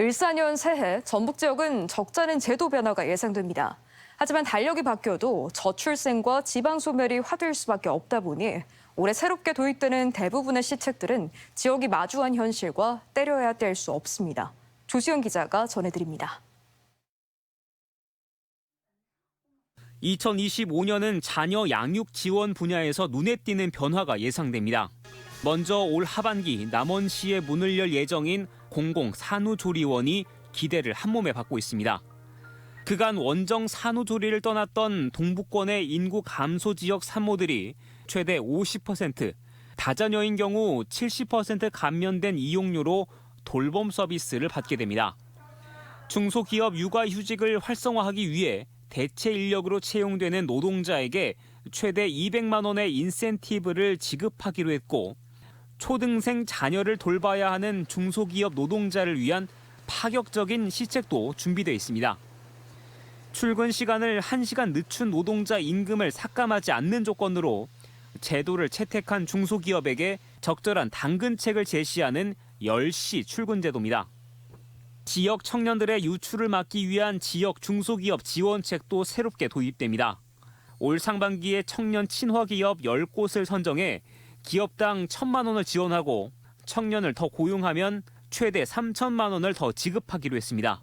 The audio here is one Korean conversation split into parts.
을사년 새해 전북 지역은 적잖은 제도 변화가 예상됩니다. 하지만 달력이 바뀌어도 저출생과 지방 소멸이 화두일 수밖에 없다 보니 올해 새롭게 도입되는 대부분의 시책들은 지역이 마주한 현실과 때려야 뗄 수 없습니다. 조수영 기자가 전해드립니다. 2025년은 자녀 양육 지원 분야에서 눈에 띄는 변화가 예상됩니다. 먼저 올 하반기 남원시에 문을 열 예정인 공공산후조리원이 기대를 한몸에 받고 있습니다. 그간 원정 산후조리를 떠났던 동부권의 인구 감소 지역 산모들이 최대 50%, 다자녀인 경우 70% 감면된 이용료로 돌봄 서비스를 받게 됩니다. 중소기업 육아휴직을 활성화하기 위해 대체 인력으로 채용되는 노동자에게 최대 200만 원의 인센티브를 지급하기로 했고, 초등생 자녀를 돌봐야 하는 중소기업 노동자를 위한 파격적인 시책도 준비되어 있습니다. 출근 시간을 1시간 늦춘 노동자 임금을 삭감하지 않는 조건으로 제도를 채택한 중소기업에게 적절한 당근책을 제시하는 10시 출근 제도입니다. 지역 청년들의 유출을 막기 위한 지역 중소기업 지원책도 새롭게 도입됩니다. 올 상반기에 청년 친화기업 10곳을 선정해 기업당 1,000만 원을 지원하고 청년을 더 고용하면 최대 3천만 원을 더 지급하기로 했습니다.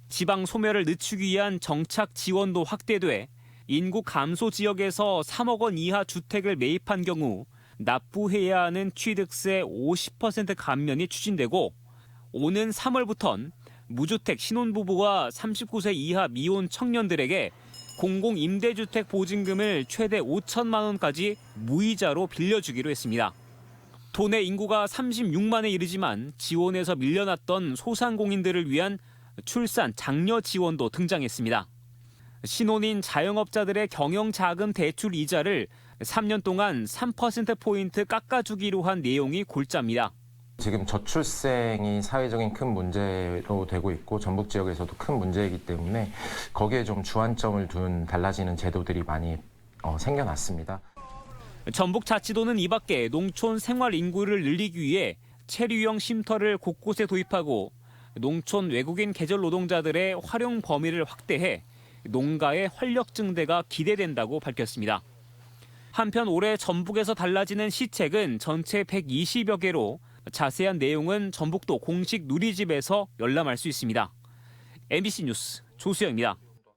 지방 소멸을 늦추기 위한 정착 지원도 확대돼 인구 감소 지역에서 3억 원 이하 주택을 매입한 경우 납부해야 하는 취득세 50% 감면이 추진되고, 오는 3월부턴 무주택 신혼부부와 39세 이하 미혼 청년들에게 공공임대주택 보증금을 최대 5천만 원까지 무이자로 빌려주기로 했습니다. 도내 인구가 36만에 이르지만 지원에서 밀려났던 소상공인들을 위한 출산 장려 지원도 등장했습니다. 신혼인 자영업자들의 경영자금 대출 이자를 3년 동안 3%포인트 깎아주기로 한 내용이 골자입니다. 지금 저출생이 사회적인 큰 문제로 되고 있고 전북 지역에서도 큰 문제이기 때문에 거기에 좀 주안점을 둔 달라지는 제도들이 많이 생겨났습니다. 전북자치도는 이 밖에 농촌 생활 인구를 늘리기 위해 체류형 쉼터를 곳곳에 도입하고 농촌 외국인 계절 노동자들의 활용 범위를 확대해 농가의 활력 증대가 기대된다고 밝혔습니다. 한편 올해 전북에서 달라지는 시책은 전체 120여 개로 자세한 내용은 전북도 공식 누리집에서 열람할 수 있습니다. MBC 뉴스 조수영입니다.